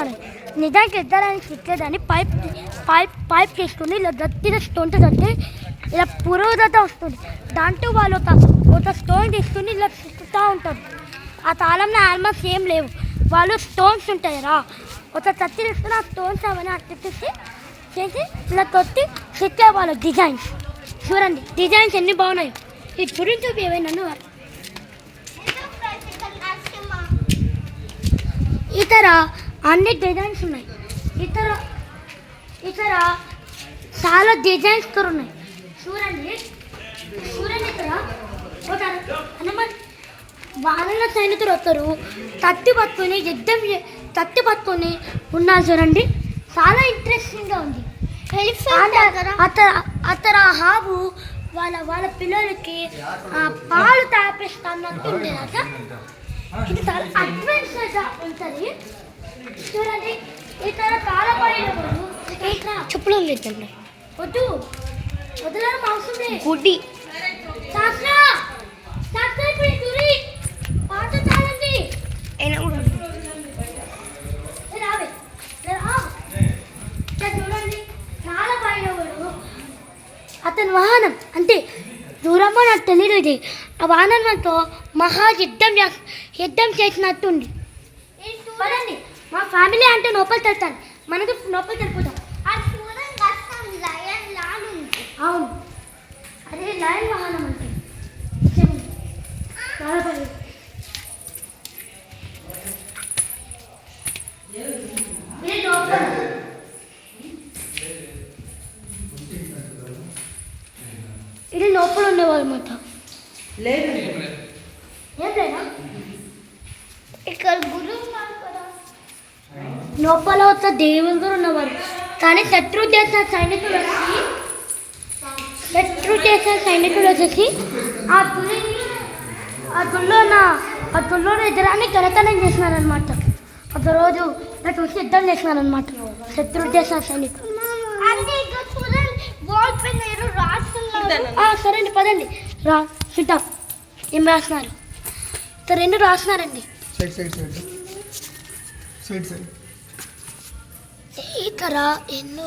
చూడాలి. నిజానికి ఎద్దడానికి తిట్టేదాన్ని pipe pipe pipe చేసుకుని ఇలా గట్టిగా స్టోన్తో కట్టి ఇలా పురోగత వస్తుంది. దాంట్లో వాళ్ళు ఒక స్టోన్ తీసుకుని ఇలా తిప్పుతూ ఉంటారు. ఆ తాళంలో ఆల్మోస్ట్ ఏం లేవు, వాళ్ళు స్టోన్స్ ఉంటాయి రా, ఒక కత్తి తీసుకుని ఆ స్టోన్స్ అవన్నీ తిప్పేసి చేసి ఇలా కొట్టి తిట్టే వాళ్ళు డిజైన్స్. చూడండి డిజైన్స్ ఎన్ని బాగున్నాయి. ఈ గురించి ఏమైనా ఇతర అన్ని డిజైన్స్ ఉన్నాయి. ఇతర ఇతర చాలా డిజైన్స్ కూడా ఉన్నాయి. చూడండి చూడండి ఇక్కడ ఒక హనుమాన్ వానర సైనికులు వస్తారు, తట్టి పట్టుకొని ఉన్నారు. చూడండి చాలా ఇంట్రెస్టింగ్గా ఉంది. అతర హాబు వాళ్ళ పిల్లలకి పాలు తాపిస్తున్నట్టు ఉండేదట. ఇది చాలా అడ్వెంచర్గా ఉంటుంది. చూడండి ఇతర కాలపడినప్పుడు చెప్పులు లేదండి, వద్దు వదలడం అవసరం లేదు. గుడ్డి పాట చాలండి. చూడండి చాలా పడినప్పుడు అతని వాహనం అంటే దూరమో నాకు తెలియదు. ఇది ఆ వాహనంతో యుద్ధం చేసినట్టుంది. పదండి మా ఫ్యామిలీ అంటే లోపలి తెస్తాను, మనకు లోపలి తెలుపుతాం. అవును అదే లయన్ వాహనం అంటే చాలా పని. ఇది లోపల ఉండేవాళ్ళు మాట ఏం లేదా ఇక్కడ గురువు లోపల ఒక దేవుడు కూడా ఉన్నవారు. కానీ శత్రు చేసిన సైనికులు వచ్చేసి ఆ గుళ్ళో ఎదురాన్ని గణతనం చేసినారనమాట. ఒకరోజు నాకు చూసి యుద్ధం చేసినారనమాట శత్రు చేసిన సైనికులు. సరే అండి పదండి చూద్దాం ఏం రాస్తున్నారు. రెండు రాస్తున్నారండి. ఇక్కడ ఎన్నో